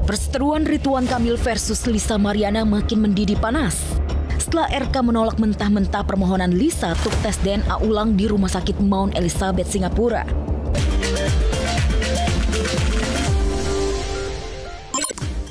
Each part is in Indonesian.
Perseteruan Ridwan Kamil versus Lisa Mariana makin mendidih panas. Setelah RK menolak mentah-mentah permohonan Lisa untuk tes DNA ulang di Rumah Sakit Mount Elizabeth, Singapura.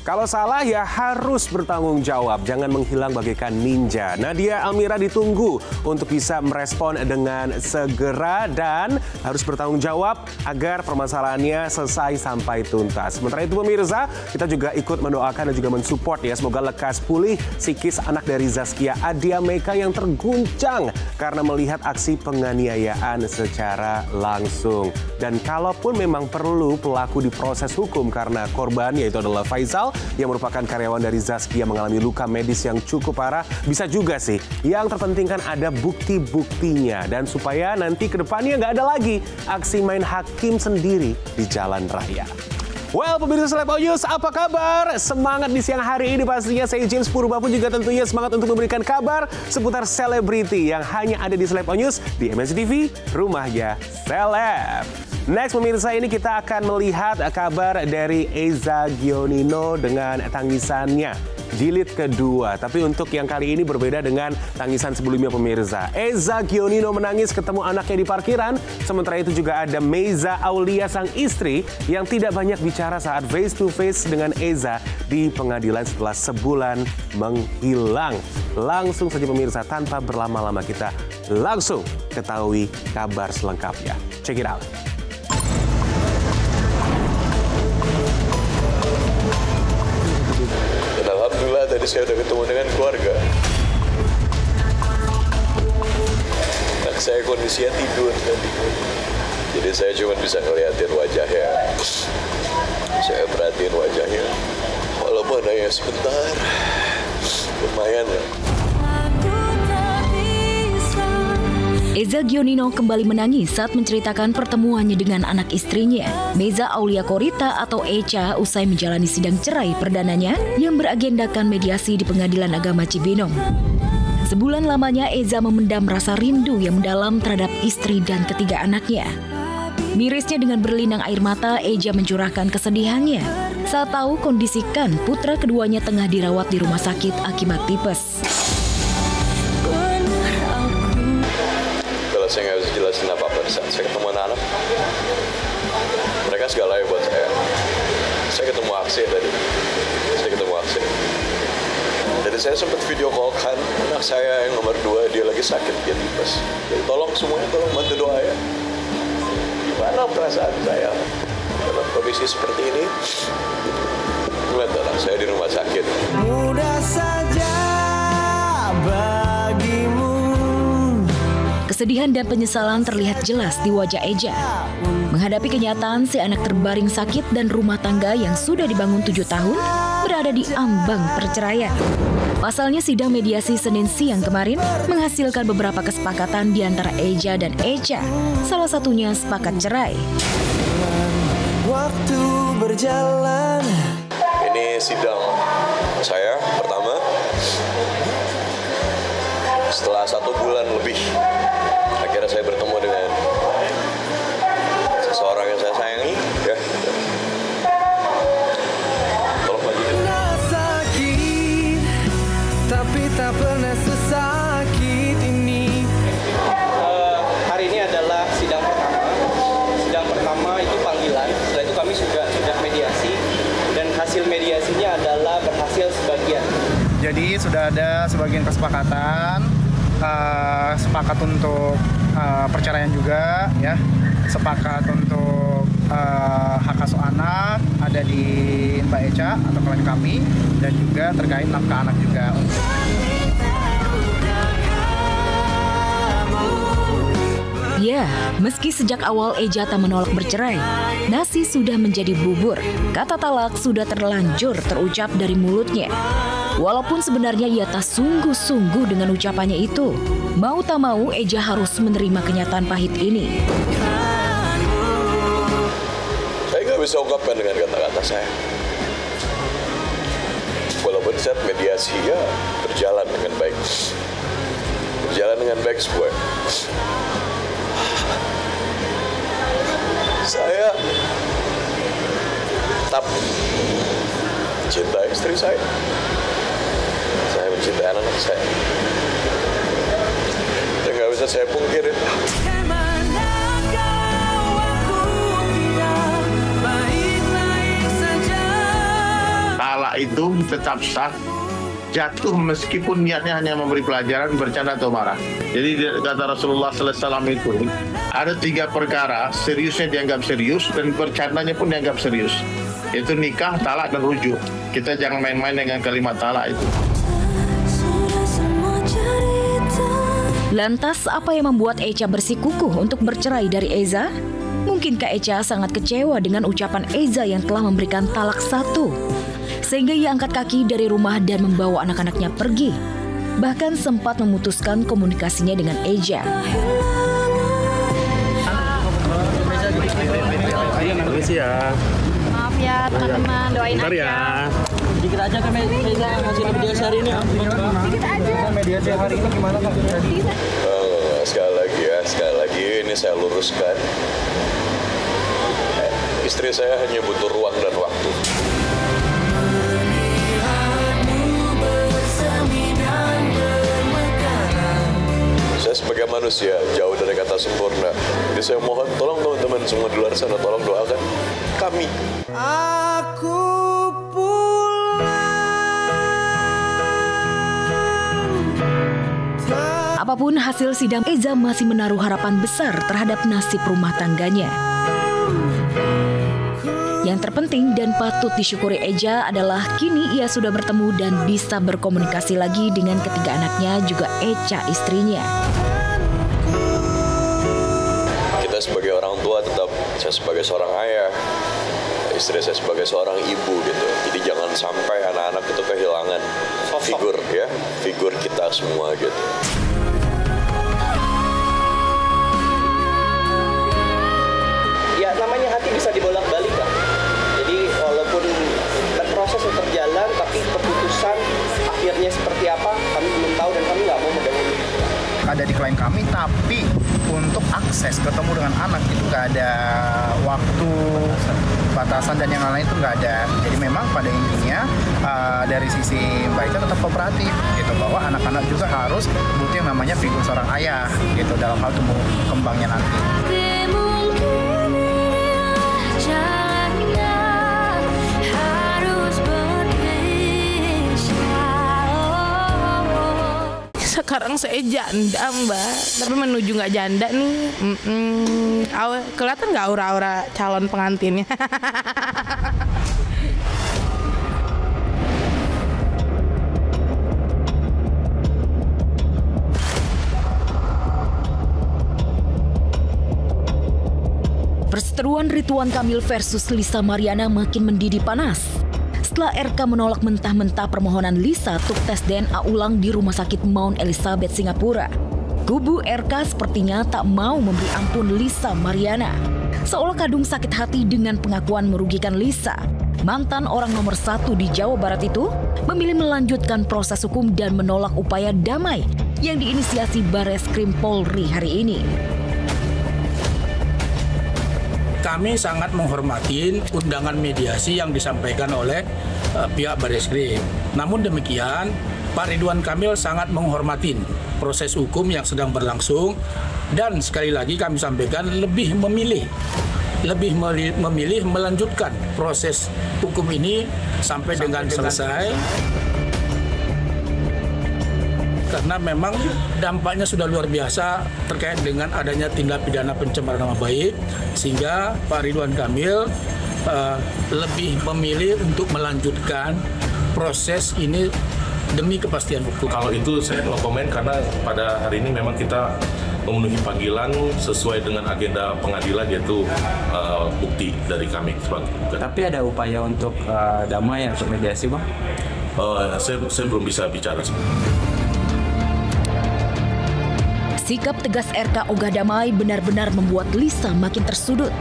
Kalau salah ya harus bertanggung jawab, jangan menghilang bagaikan ninja. Nadia Almira ditunggu untuk bisa merespon dengan segera dan harus bertanggung jawab agar permasalahannya selesai sampai tuntas. Sementara itu pemirsa, kita juga ikut mendoakan dan juga mensupport ya. Semoga lekas pulih psikis anak dari Zaskia Adya Meka yang terguncang karena melihat aksi penganiayaan secara langsung. Dan kalaupun memang perlu pelaku diproses hukum karena korban yaitu adalah Faisal yang merupakan karyawan dari Zaskia mengalami luka medis yang cukup parah, bisa juga sih. Yang terpenting kan ada bukti-buktinya dan supaya nanti ke depannya nggak ada lagi aksi main hakim sendiri di jalan raya. Well, pemirsa Slap News, apa kabar? Semangat di siang hari ini pastinya. Saya James Purba pun juga tentunya semangat untuk memberikan kabar seputar selebriti yang hanya ada di Slap News di MNC TV, rumahnya Seleb. Next pemirsa, ini kita akan melihat kabar dari Eza Gionino dengan tangisannya jilid kedua. Tapi untuk yang kali ini berbeda dengan tangisan sebelumnya pemirsa. Eza Gionino menangis ketemu anaknya di parkiran. Sementara itu juga ada Meiza Aulia sang istri yang tidak banyak bicara saat face to face dengan Eza di pengadilan setelah sebulan menghilang. Langsung saja pemirsa, tanpa berlama-lama kita langsung ketahui kabar selengkapnya. Check it out. Alhamdulillah tadi saya udah ketemu dengan keluarga. Anak saya kondisinya tidur tadi. Jadi saya cuma bisa ngeliatin wajahnya. Saya perhatiin wajahnya. Walaupun hanya sebentar, lumayan ya. Eza Gionino kembali menangis saat menceritakan pertemuannya dengan anak istrinya, Meiza Aulia Korita atau Echa, usai menjalani sidang cerai perdananya yang beragendakan mediasi di Pengadilan Agama Cibinong. Sebulan lamanya Eza memendam rasa rindu yang mendalam terhadap istri dan ketiga anaknya. Mirisnya dengan berlinang air mata, Eja mencurahkan kesedihannya saat tahu kondisi Kan, putra keduanya, tengah dirawat di rumah sakit akibat tipes. Saya nggak bisa jelasin apa-apa di saat saya ketemu anak-anak. Mereka segalanya buat saya. Saya ketemu Akse tadi. Jadi saya sempat video call Kan, anak saya yang nomor 2, dia lagi sakit, dia tipes. Jadi tolong semuanya, tolong bantu doa ya. Gimana perasaan saya dalam kondisi seperti ini? Melihat anak saya di rumah sakit. Mudah saja bagimu. Kesedihan dan penyesalan terlihat jelas di wajah Eja. Menghadapi kenyataan si anak terbaring sakit dan rumah tangga yang sudah dibangun 7 tahun berada di ambang perceraian. Pasalnya sidang mediasi Senin siang kemarin menghasilkan beberapa kesepakatan di antara Eja dan Echa. Salah satunya sepakat cerai. Waktu berjalan. Ini sidang saya pertama setelah 1 bulan lebih. Akhirnya saya bertemu dengan seseorang yang saya sayangi, ya. Tolong lanjutin. Sakit, tapi tak pernah sesakit ini. Hari ini adalah sidang pertama. Sidang pertama itu panggilan. Setelah itu kami sudah mediasi dan hasil mediasinya adalah berhasil sebagian. Jadi sudah ada sebagian kesepakatan. Sepakat untuk perceraian juga, ya. Sepakat untuk hak asuh anak ada di Mbak Echa atau klien kami, dan juga terkait nafkah anak juga. Ya, meski sejak awal Eja tak menolak bercerai, nasi sudah menjadi bubur. Kata talak sudah terlanjur terucap dari mulutnya. Walaupun sebenarnya ia tak sungguh-sungguh dengan ucapannya itu, mau tak mau Eja harus menerima kenyataan pahit ini. Saya nggak bisa ungkapkan dengan kata-kata saya. Walaupun saat mediasi ya berjalan dengan baik. Berjalan dengan baik semua. Saya tetap mencintai istri saya mencintai anak saya. Dan nggak bisa saya pungkirin. Talak itu tetap sah, jatuh meskipun niatnya hanya memberi pelajaran, bercanda atau marah. Jadi kata Rasulullah SAW itu ada 3 perkara, seriusnya dianggap serius dan bercandanya pun dianggap serius. Yaitu nikah, talak, dan rujuk. Kita jangan main-main dengan kalimat talak itu. Lantas apa yang membuat Echa bersikukuh untuk bercerai dari Eza? Mungkinkah Echa sangat kecewa dengan ucapan Eza yang telah memberikan talak 1? Sehingga ia angkat kaki dari rumah dan membawa anak-anaknya pergi. Bahkan sempat memutuskan komunikasinya dengan Eja. Permisi ya. Maaf ya teman-teman, doain Bentar aja. ya. Sedikit aja kan Meza hasil mediasi hari ini. Sedikit aja. Mediasi hari ini gimana Kak? Sekali lagi ini saya luruskan. Istri saya hanya butuh ruang dan waktu. Saya sebagai manusia jauh dari kata sempurna. Jadi saya mohon tolong teman-teman semua di luar sana tolong doakan kami. Aku pulang. Apapun hasil sidang, Eza masih menaruh harapan besar terhadap nasib rumah tangganya. Yang terpenting dan patut disyukuri Eja adalah kini ia sudah bertemu dan bisa berkomunikasi lagi dengan ketiga anaknya, juga Echa istrinya. Kita sebagai orang tua tetap, saya sebagai seorang ayah, istri saya sebagai seorang ibu gitu. Jadi jangan sampai anak-anak itu kehilangan figur kita semua gitu. Ya namanya hati bisa dibolak-balik Kak. Jadi walaupun proses yang berjalan, tapi keputusan akhirnya seperti apa kami belum tahu dan kami nggak mau mendahului. Ada di klien kami, tapi untuk akses ketemu dengan anak itu nggak ada waktu, batasan dan yang lain itu nggak ada. Jadi memang pada intinya dari sisi Mbak Echa tetap kooperatif gitu, bahwa anak-anak juga harus butuh yang namanya figur seorang ayah gitu dalam hal tumbuh kembangnya nanti. Sekarang saya janda Mbak, tapi menuju nggak janda nih. Kelihatan nggak aura-aura calon pengantinnya? Perseteruan Ridwan Kamil versus Lisa Mariana makin mendidih panas. Setelah RK menolak mentah-mentah permohonan Lisa untuk tes DNA ulang di Rumah Sakit Mount Elizabeth, Singapura, kubu RK sepertinya tak mau memberi ampun Lisa Mariana. Seolah kadung sakit hati dengan pengakuan merugikan Lisa, mantan orang nomor 1 di Jawa Barat itu memilih melanjutkan proses hukum dan menolak upaya damai yang diinisiasi Bareskrim Polri hari ini. Kami sangat menghormati undangan mediasi yang disampaikan oleh pihak Bareskrim. Namun demikian, Pak Ridwan Kamil sangat menghormati proses hukum yang sedang berlangsung, dan sekali lagi kami sampaikan lebih memilih melanjutkan proses hukum ini sampai dengan selesai. Karena memang dampaknya sudah luar biasa terkait dengan adanya tindak pidana pencemaran nama baik, sehingga Pak Ridwan Kamil lebih memilih untuk melanjutkan proses ini demi kepastian hukum. Kalau itu saya no komen, karena pada hari ini memang kita memenuhi panggilan sesuai dengan agenda pengadilan, yaitu bukti dari kami. Tapi ada upaya untuk damai atau mediasi, Bang? Saya belum bisa bicara. Sikap tegas RK Ogah Damai benar-benar membuat Lisa makin tersudut.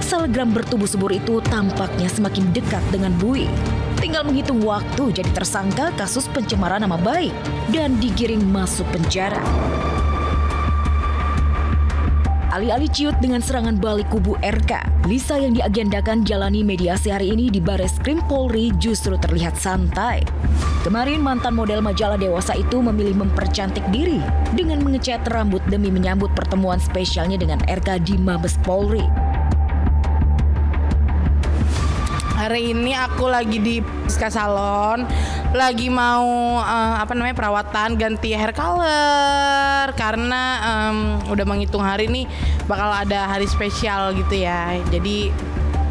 Selebgram bertubuh subur itu tampaknya semakin dekat dengan Bui. Tinggal menghitung waktu jadi tersangka kasus pencemaran nama baik dan digiring masuk penjara. Alih-alih ciut dengan serangan balik kubu RK, Lisa yang diagendakan jalani mediasi hari ini di Bareskrim Polri justru terlihat santai. Kemarin mantan model majalah Dewasa itu memilih mempercantik diri dengan mengecat rambut demi menyambut pertemuan spesialnya dengan RK di Mabes Polri. Hari ini aku lagi di Ska Salon, lagi mau perawatan ganti hair color karena udah menghitung hari nih bakal ada hari spesial gitu ya. Jadi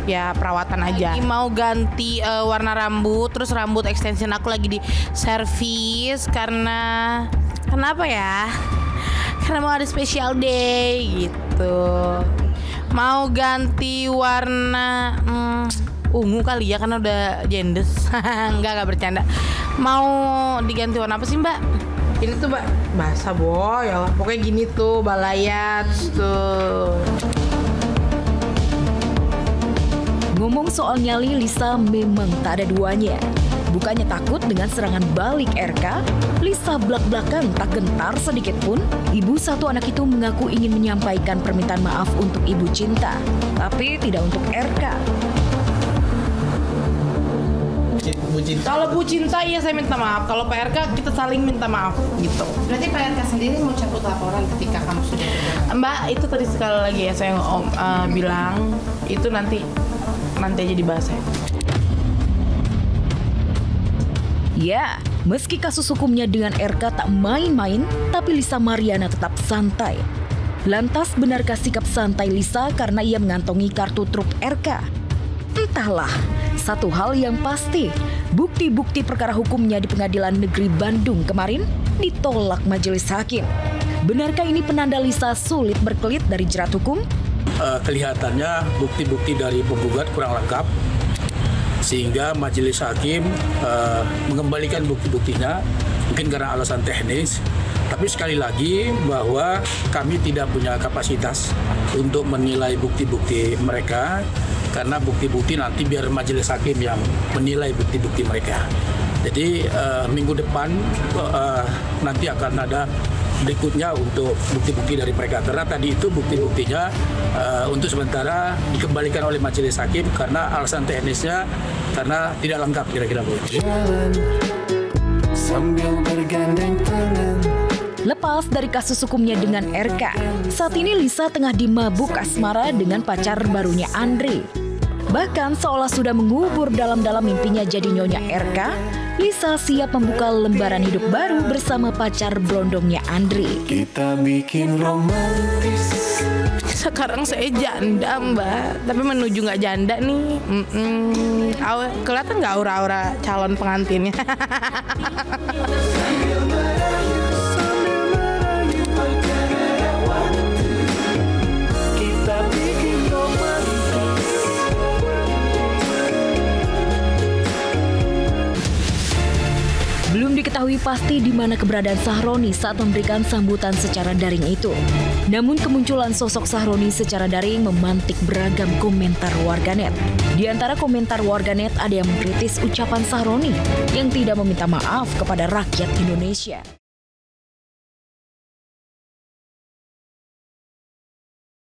ya perawatan aja. Lagi mau ganti warna rambut, terus rambut extension aku lagi di servis karena apa ya? Karena mau ada special day gitu. Mau ganti warna ungu kali ya, karena udah jendes. Enggak bercanda. Mau diganti warna apa sih Mbak? Ini tuh Mbak, basah boy ya. Pokoknya gini tuh, balayat tuh. Ngomong soal nyali, Lisa memang tak ada duanya. Bukannya takut dengan serangan balik RK, Lisa blak-blakan tak gentar sedikit pun. Ibu satu anak itu mengaku ingin menyampaikan permintaan maaf untuk ibu Cinta, tapi tidak untuk RK. Bu Cinta. Kalau Bu Cinta iya saya minta maaf. Kalau Pak RK kita saling minta maaf gitu. Berarti Pak RK sendiri mau cabut laporan ketika kamu sudah Mbak, itu tadi sekali lagi ya saya bilang itu nanti aja dibahas ya. Ya, meski kasus hukumnya dengan RK tak main-main, tapi Lisa Mariana tetap santai. Lantas benarkah sikap santai Lisa karena ia mengantongi kartu truf RK? Entahlah, satu hal yang pasti, bukti-bukti perkara hukumnya di Pengadilan Negeri Bandung kemarin ditolak majelis hakim. Benarkah ini penanda Lisa sulit berkelit dari jerat hukum? Kelihatannya bukti-bukti dari penggugat kurang lengkap, sehingga majelis hakim mengembalikan bukti-buktinya, mungkin karena alasan teknis. Tapi sekali lagi bahwa kami tidak punya kapasitas untuk menilai bukti-bukti mereka, karena bukti-bukti nanti biar majelis hakim yang menilai bukti-bukti mereka. Jadi minggu depan nanti akan ada berikutnya untuk bukti-bukti dari mereka, karena tadi itu bukti-buktinya untuk sementara dikembalikan oleh majelis hakim karena alasan teknisnya karena tidak lengkap kira-kira begitu. Lepas dari kasus hukumnya dengan RK, saat ini Lisa tengah dimabuk asmara dengan pacar barunya Andre. Bahkan seolah sudah mengubur dalam-dalam mimpinya jadi nyonya RK, Lisa siap membuka lembaran hidup baru bersama pacar berondongnya Andre. Kita bikin romantis. Sekarang saya janda Mbak, tapi menuju nggak janda nih. Kelihatan nggak aura-aura calon pengantinnya? Belum diketahui pasti di mana keberadaan Sahroni saat memberikan sambutan secara daring itu. Namun kemunculan sosok Sahroni secara daring memantik beragam komentar warganet. Di antara komentar warganet ada yang mengkritis ucapan Sahroni yang tidak meminta maaf kepada rakyat Indonesia.